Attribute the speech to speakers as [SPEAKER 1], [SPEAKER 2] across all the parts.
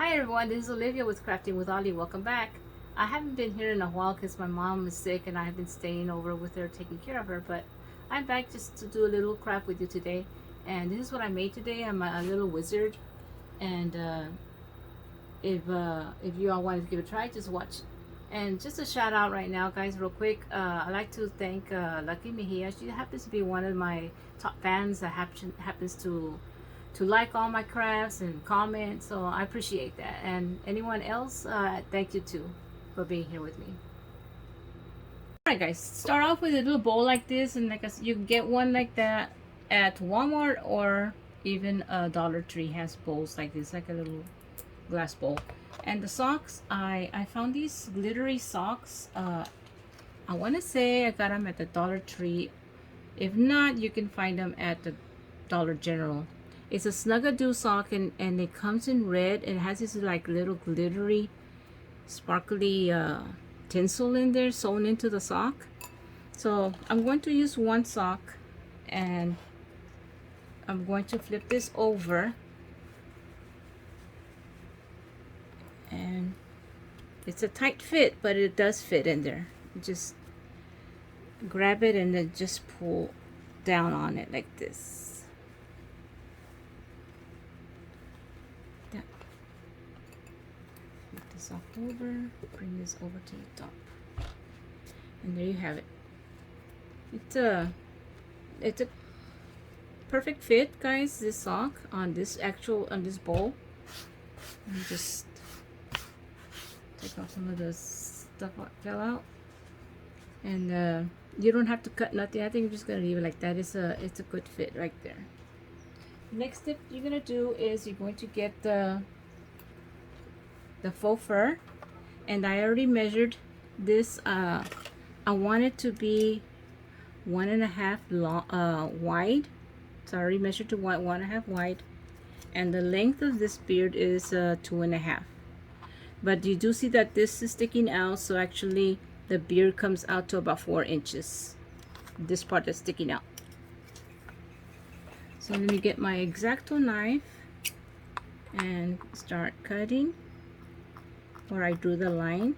[SPEAKER 1] Hi everyone, this is Olivia with Crafting with Ollie. Welcome back. I haven't been here in a while because my mom is sick and I have been staying over with her, taking care of her, but I'm back just to do a little craft with you today. And this is what I made today. I'm a little wizard, and if you all wanted to give it a try, just watch. And just a shout out right now, guys, real quick. I'd like to thank Lucky Mejia. She happens to be one of my top fans that happens to like all my crafts and comment, so I appreciate that. And anyone else, thank you too for being here with me. Alright guys, start off with a little bowl like this, and like you can get one like that at Walmart, or even Dollar Tree has bowls like this, like a little glass bowl. And the socks, I found these glittery socks. I want to say I got them at the Dollar Tree. If not, you can find them at the Dollar General. It's a Snuggadoo sock, and it comes in red, and it has this like little glittery, sparkly tinsel in there sewn into the sock. So I'm going to use one sock, and I'm going to flip this over, and it's a tight fit, but it does fit in there. You just grab it and then just pull down on it like this. Off over, bring this over to the top, and there you have it. It's a perfect fit, guys. This sock on this bowl. And just take off some of the stuff that fell out, and you don't have to cut nothing. I think I'm just gonna leave it like that. It's a good fit right there. Next step you're gonna do is you're going to get the faux fur, and I already measured this. I want it to be 1.5 long, wide, so I already measured to 1.5 wide, and the length of this beard is 2.5. But you do see that this is sticking out, so actually the beard comes out to about 4 inches. This part is sticking out. So let me get my X-Acto knife and start cutting where I drew the line.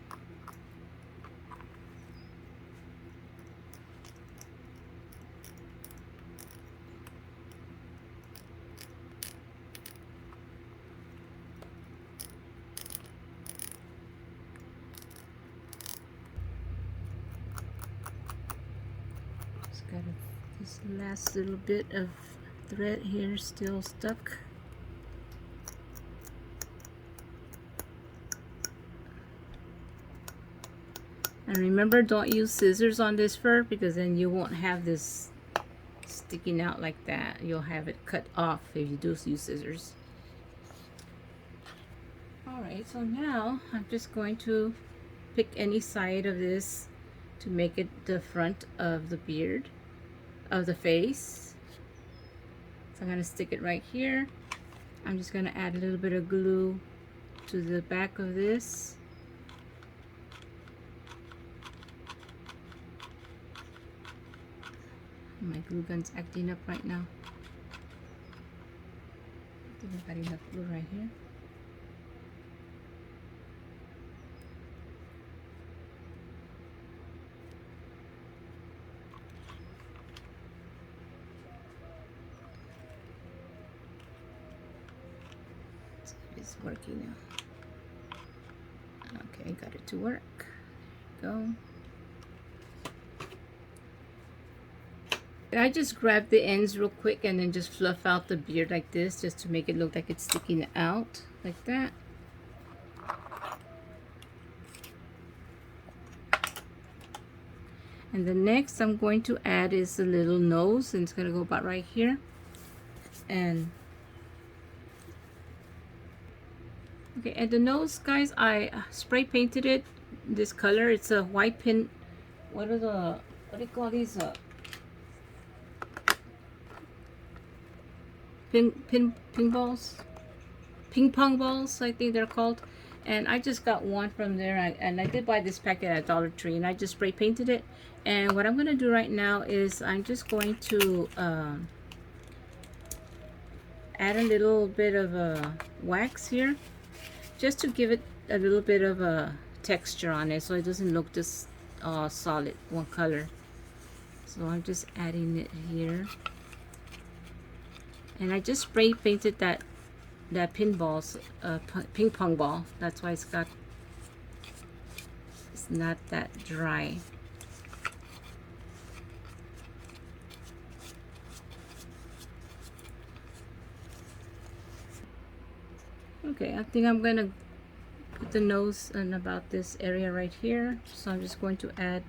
[SPEAKER 1] Just got this last little bit of thread here still stuck. And remember, don't use scissors on this fur, because then you won't have this sticking out like that. You'll have it cut off if you do use scissors. Alright, so now I'm just going to pick any side of this to make it the front of the beard, of the face. So I'm going to stick it right here. I'm just going to add a little bit of glue to the back of this. My glue gun's acting up right now. I think I've got enough glue right here. It's working now. Okay, got it to work. Go. I just grab the ends real quick and then just fluff out the beard like this, just to make it look like it's sticking out like that. And the next I'm going to add is a little nose, and it's going to go about right here. And okay, and the nose, guys, I spray painted it this color. It's a white pin. What do you call these? Ping balls, ping pong balls, I think they're called. And I just got one from there, and I did buy this packet at Dollar Tree, and I just spray painted it. And what I'm going to do right now is I'm just going to add a little bit of wax here, just to give it a little bit of a texture on it, so it doesn't look just solid one color. So I'm just adding it here, and I just spray painted that pinballs ping pong ball. That's why it's not that dry. Okay, I think I'm gonna put the nose in about this area right here. So I'm just going to add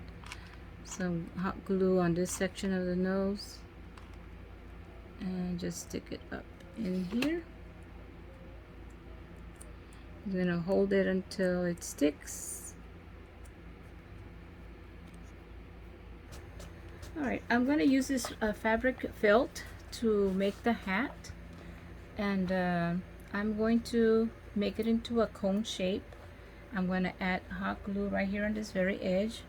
[SPEAKER 1] some hot glue on this section of the nose and just stick it up in here. I'm gonna hold it until it sticks. Alright, I'm gonna use this fabric felt to make the hat, and I'm going to make it into a cone shape. I'm going to add hot glue right here on this very edge.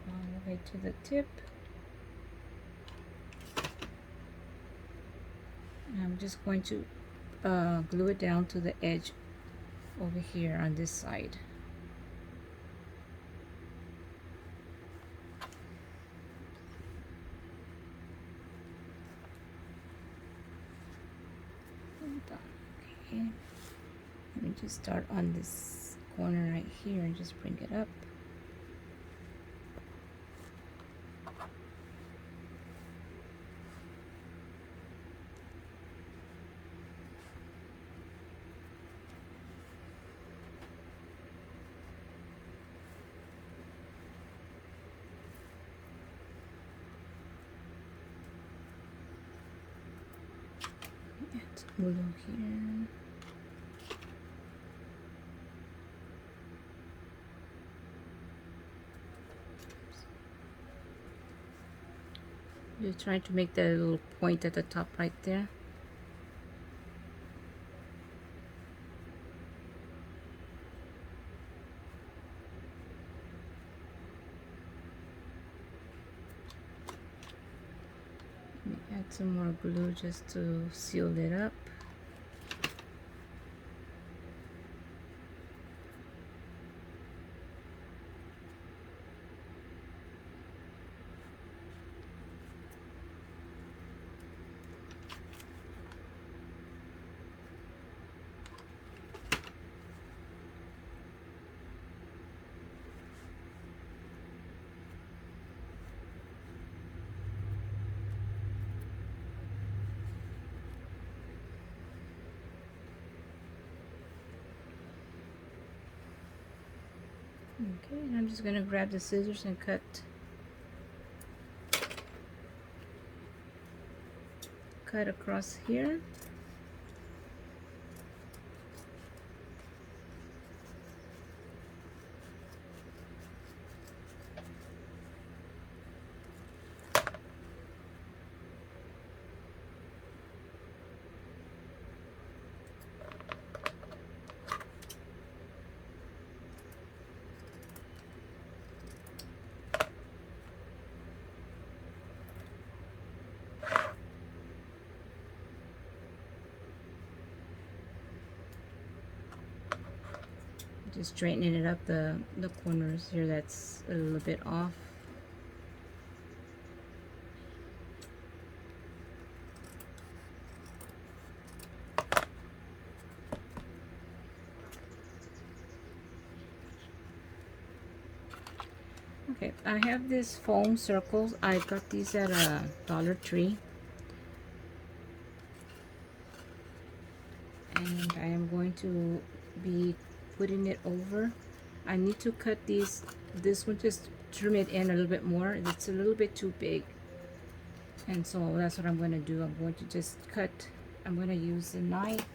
[SPEAKER 1] All the way to the tip. And I'm just going to glue it down to the edge over here on this side. Okay, let me just start on this corner right here and just bring it up. Glue here. Just trying to make that little point at the top right there. Let me add some more glue just to seal it up. Okay, and I'm just going to grab the scissors and cut across here. Just straightening it up the corners here that's a little bit off. Okay, I have these foam circles. I got these at a Dollar Tree. And I am going to be putting it over. I need to cut this one, just trim it in a little bit more. It's a little bit too big, and so that's what I'm going to do. I'm going to just cut. I'm going to use a knife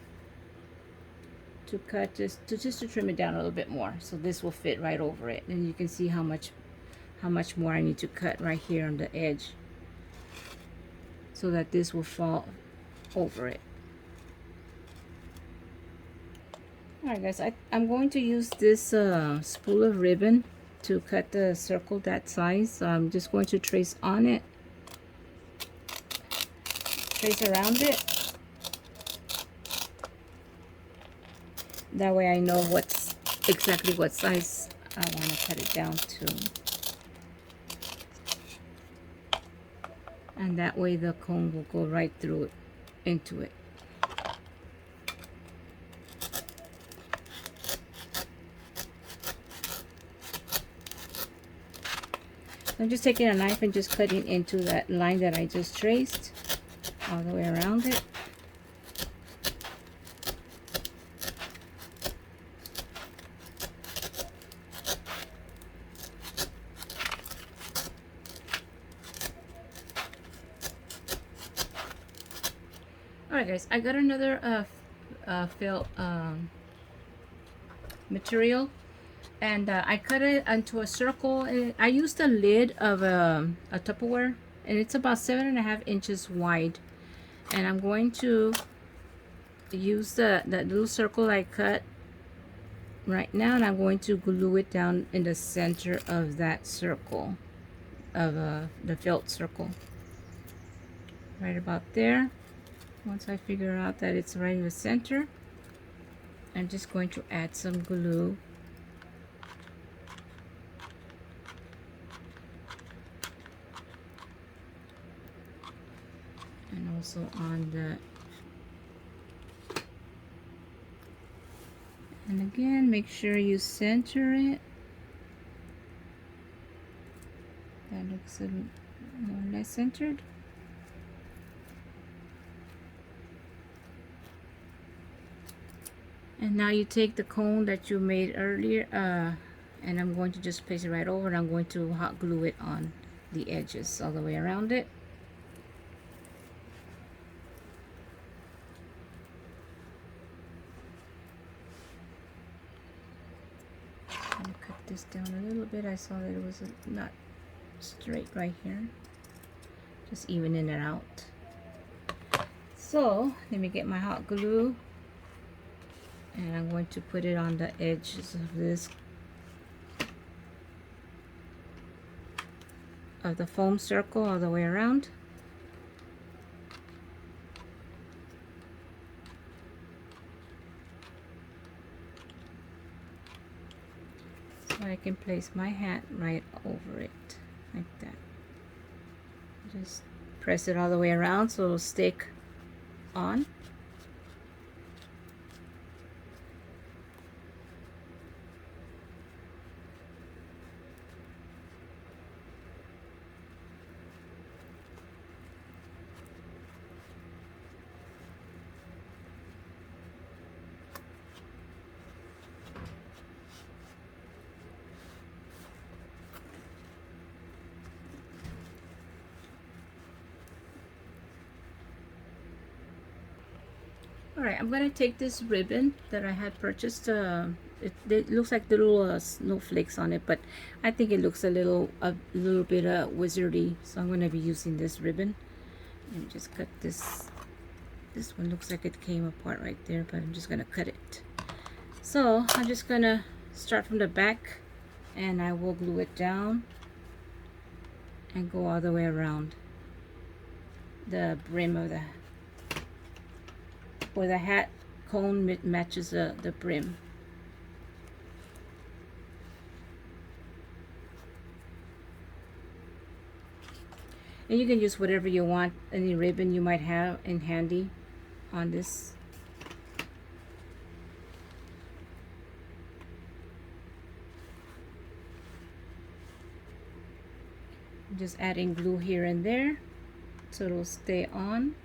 [SPEAKER 1] to cut, just to trim it down a little bit more, so this will fit right over it. And you can see how much more I need to cut right here on the edge, so that this will fall over it. Alright guys, I'm going to use this spool of ribbon to cut the circle that size. So I'm just going to trace on it, trace around it. That way I know what's exactly what size I want to cut it down to. And that way the cone will go right through it, into it. I'm just taking a knife and just cutting into that line that I just traced all the way around it. Alright guys, I got another felt material, and I cut it into a circle. And I used the lid of a Tupperware, and it's about 7.5 inches wide. And I'm going to use that little circle I cut right now, and I'm going to glue it down in the center of that circle, of the felt circle. Right about there. Once I figure out that it's right in the center, I'm just going to add some glue. And also on the, and again, make sure you center it. That looks a little more or less centered. And now you take the cone that you made earlier, and I'm going to just place it right over, and I'm going to hot glue it on the edges all the way around it. I'm going to cut this down a little bit. I saw that it was not straight right here. Just evening it out. So let me get my hot glue. And I'm going to put it on the edges of this, of the foam circle all the way around. So I can place my hat right over it, like that. Just press it all the way around so it'll stick on. Alright, I'm going to take this ribbon that I had purchased. It looks like little snowflakes on it, but I think it looks a little bit wizardy, so I'm going to be using this ribbon. And just cut this. This one looks like it came apart right there, but I'm just going to cut it. So I'm just going to start from the back, and I will glue it down and go all the way around the brim of the, where the hat cone matches the brim. And you can use whatever you want, any ribbon you might have in handy on this. I'm just adding glue here and there so it'll stay on.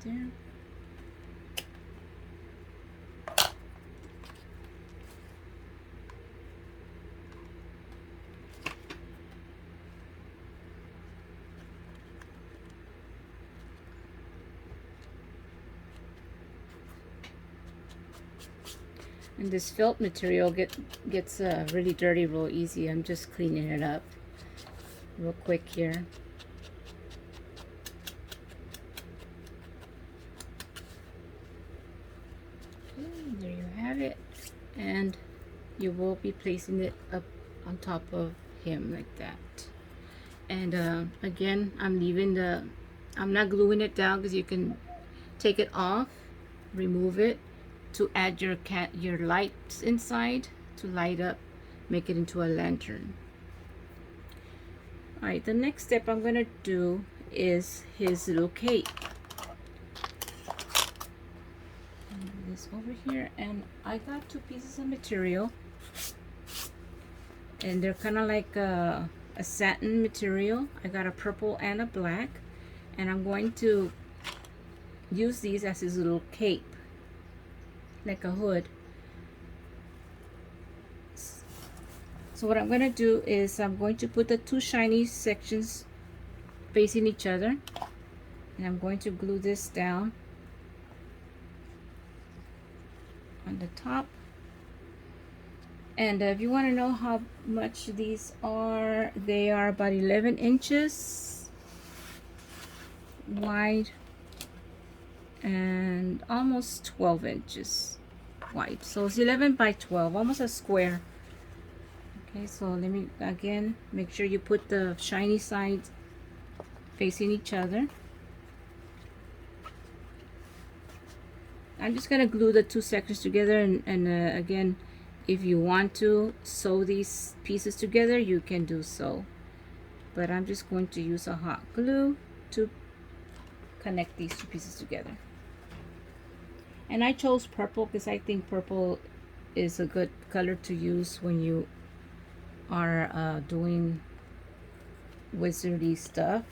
[SPEAKER 1] There. And this felt material gets really dirty real easy. I'm just cleaning it up real quick here. have it, and you will be placing it up on top of him like that. And again, I'm not gluing it down because you can take it off, remove it to add your lights inside to light up, make it into a lantern. All right, the next step I'm gonna do is his little cape. This over here, and I got 2 pieces of material, and they're kind of like a satin material. I got a purple and a black, and I'm going to use these as his little cape, like a hood. So what I'm going to do is I'm going to put the 2 shiny sections facing each other, and I'm going to glue this down on the top. And if you want to know how much these are, they are about 11 inches wide and almost 12 inches wide. So it's 11 by 12, almost a square. Okay, so let me again make sure you put the shiny sides facing each other. I'm just gonna glue the 2 sections together, and again, if you want to sew these pieces together, you can do so, but I'm just going to use a hot glue to connect these 2 pieces together. And I chose purple because I think purple is a good color to use when you are doing wizardy stuff.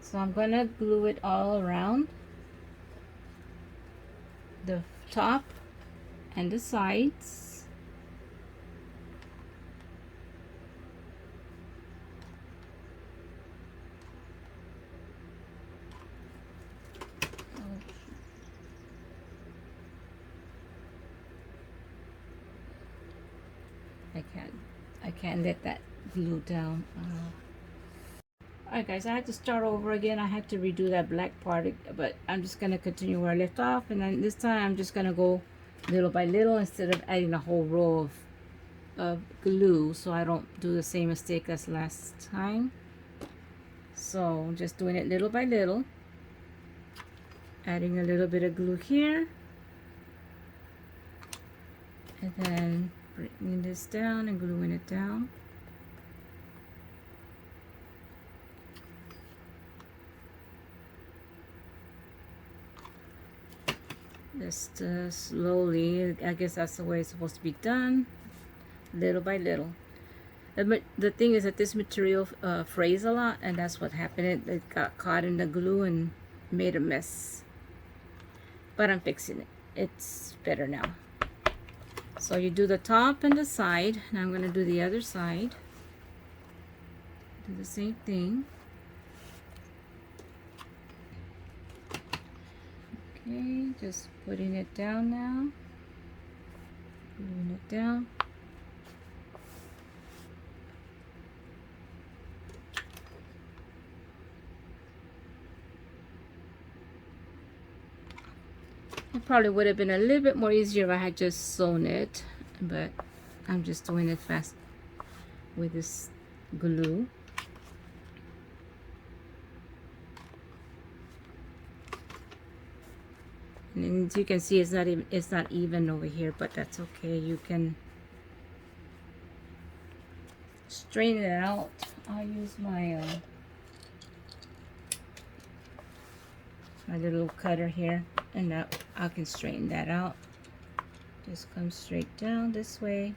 [SPEAKER 1] So I'm gonna glue it all around the top and the sides. I can't let that glue down. Alright guys, I had to start over again. I had to redo that black part, but I'm just gonna continue where I left off, and then this time I'm just gonna go little by little instead of adding a whole row of glue, so I don't do the same mistake as last time. So I'm just doing it little by little, adding a little bit of glue here, and then bringing this down and gluing it down. Just slowly, I guess that's the way it's supposed to be done, little by little. The thing is that this material frays a lot, and that's what happened. It got caught in the glue and made a mess. But I'm fixing it. It's better now. So you do the top and the side. Now I'm going to do the other side. Do the same thing. Okay, just putting it down now. Putting it down. It probably would have been a little bit more easier if I had just sewn it, but I'm just doing it fast with this glue. And as you can see, it's not even over here, but that's okay. You can straighten it out. I'll use my my little cutter here, and I can straighten that out. Just come straight down this way.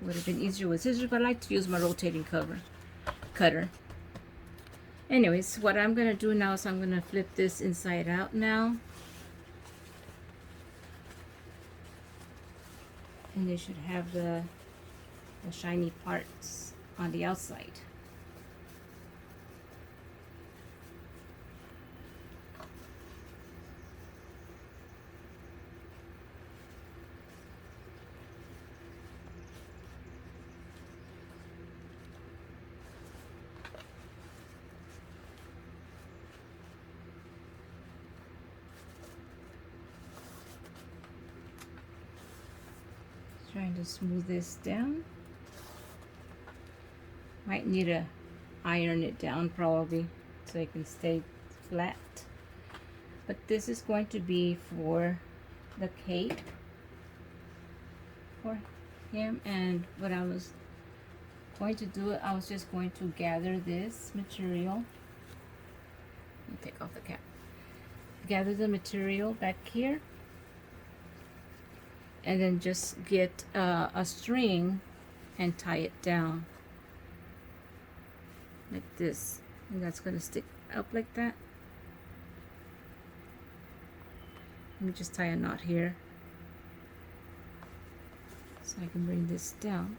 [SPEAKER 1] Would have been easier with scissors, but I like to use my rotating cutter. Anyways, what I'm gonna do now is I'm gonna flip this inside out now. And you should have the shiny parts on the outside. Trying to smooth this down. Might need to iron it down probably so it can stay flat. But this is going to be for the cape for him. And what I was going to do, I was just going to gather this material. Let me take off the cap. Gather the material back here. And then just get a string and tie it down like this, and that's going to stick up like that. Let me just tie a knot here so I can bring this down.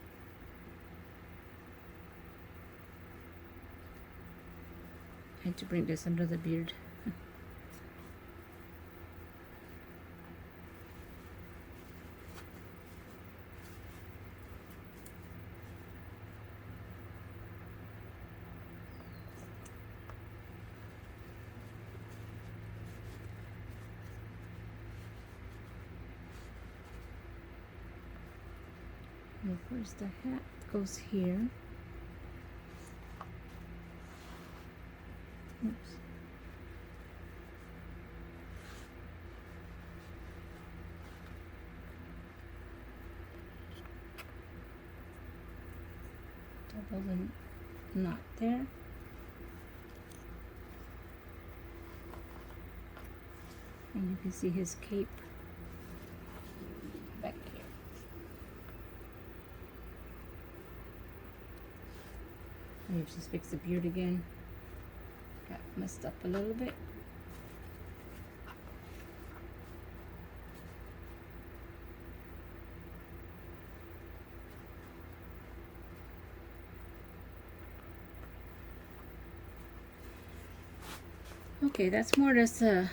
[SPEAKER 1] And to bring this under the beard. And where's the hat? Goes here. Oops. Double the knot there. And you can see his cape back here. Let me just fix the beard again. Got messed up a little bit. Okay, that's more or less the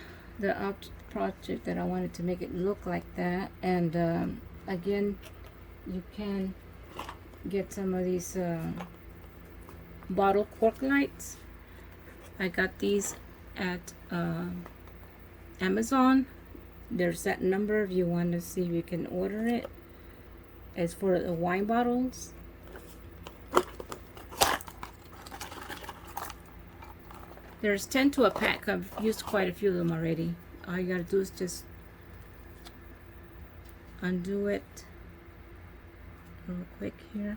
[SPEAKER 1] project that I wanted to make it look like that. And again, you can get some of these bottle cork lights. I got these at Amazon. There's that number if you want to see if you can order it. It's for the wine bottles. There's 10 to a pack. I've used quite a few of them already. All you gotta do is just undo it real quick here.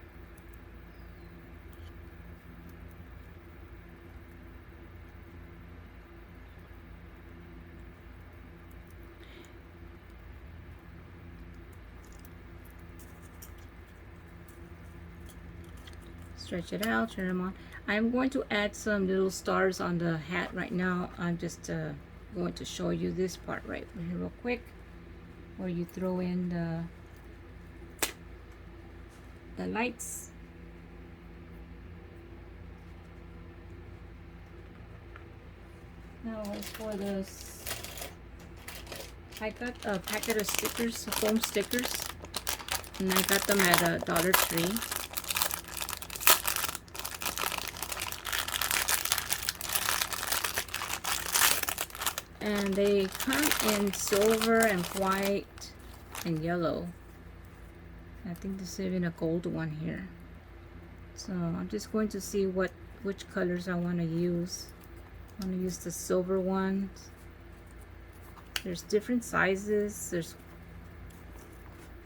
[SPEAKER 1] Stretch it out, turn them on. I'm going to add some little stars on the hat right now. I'm just going to show you this part right here real quick, where you throw in the lights. Now as for this, I got a packet of stickers, foam stickers, and I got them at a Dollar Tree. And they come in silver and white and yellow. I think there's even a gold one here. So I'm just going to see which colors I want to use. I want to use the silver ones. There's different sizes. There's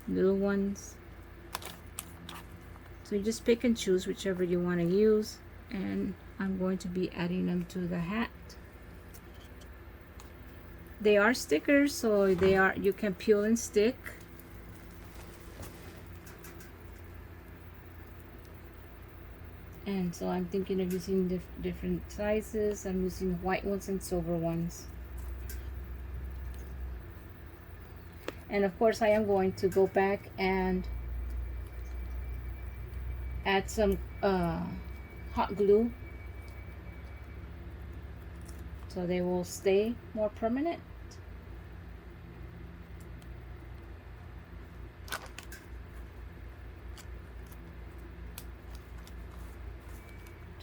[SPEAKER 1] little ones. So you just pick and choose whichever you want to use. And I'm going to be adding them to the hat. They are stickers, so you can peel and stick. And so I'm thinking of using different sizes. I'm using white ones and silver ones. And of course I am going to go back and add some hot glue so they will stay more permanent.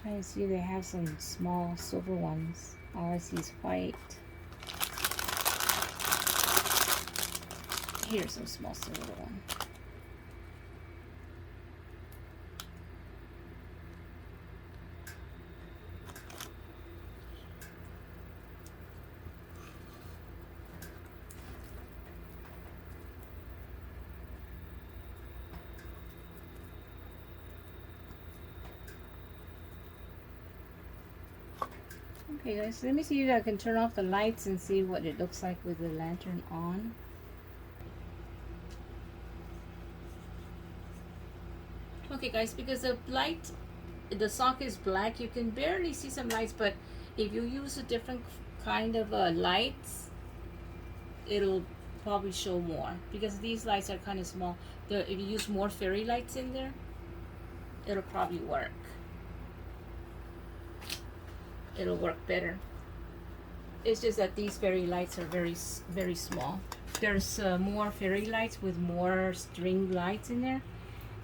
[SPEAKER 1] Trying to see, they have some small silver ones. All I see is white. Here's some small silver one. Okay guys, let me see if I can turn off the lights and see what it looks like with the lantern on. Okay guys, because the light, the socket is black, you can barely see some lights, but if you use a different kind of lights, it'll probably show more, because these lights are kind of small. If you use more fairy lights in there, it'll probably work. It'll work better. It's just that these fairy lights are very small. There's more fairy lights with more string lights in there,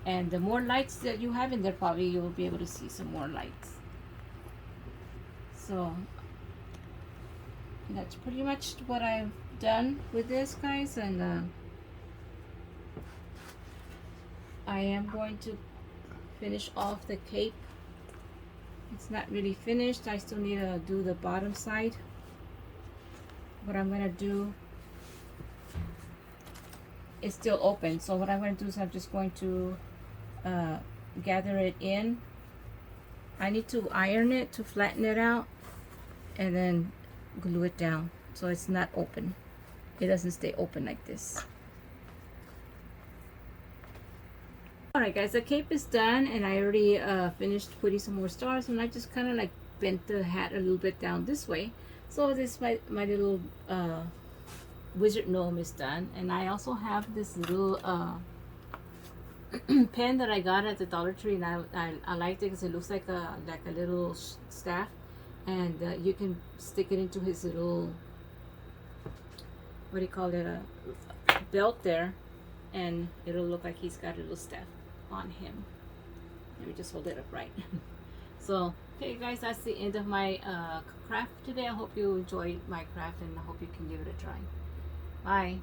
[SPEAKER 1] and the more lights that you have in there, probably you'll be able to see some more lights. So that's pretty much what I've done with this, guys, and I am going to finish off the cape. It's not really finished. I still need to do the bottom side. What I'm gonna do is still open, so what I'm gonna do is I'm just going to gather it in. I need to iron it to flatten it out and then glue it down so it's not open. It doesn't stay open like this. Alright guys, the cape is done, and I already finished putting some more stars, and I just kind of like bent the hat a little bit down this way. So this my little wizard gnome is done. And I also have this little pen that I got at the Dollar Tree, and I liked it because it looks like a little staff, and you can stick it into his little, what do you call it, a belt there, and it'll look like he's got a little staff on him. Let me just hold it upright. So okay guys, that's the end of my craft today. I hope you enjoyed my craft, and I hope you can give it a try. Bye.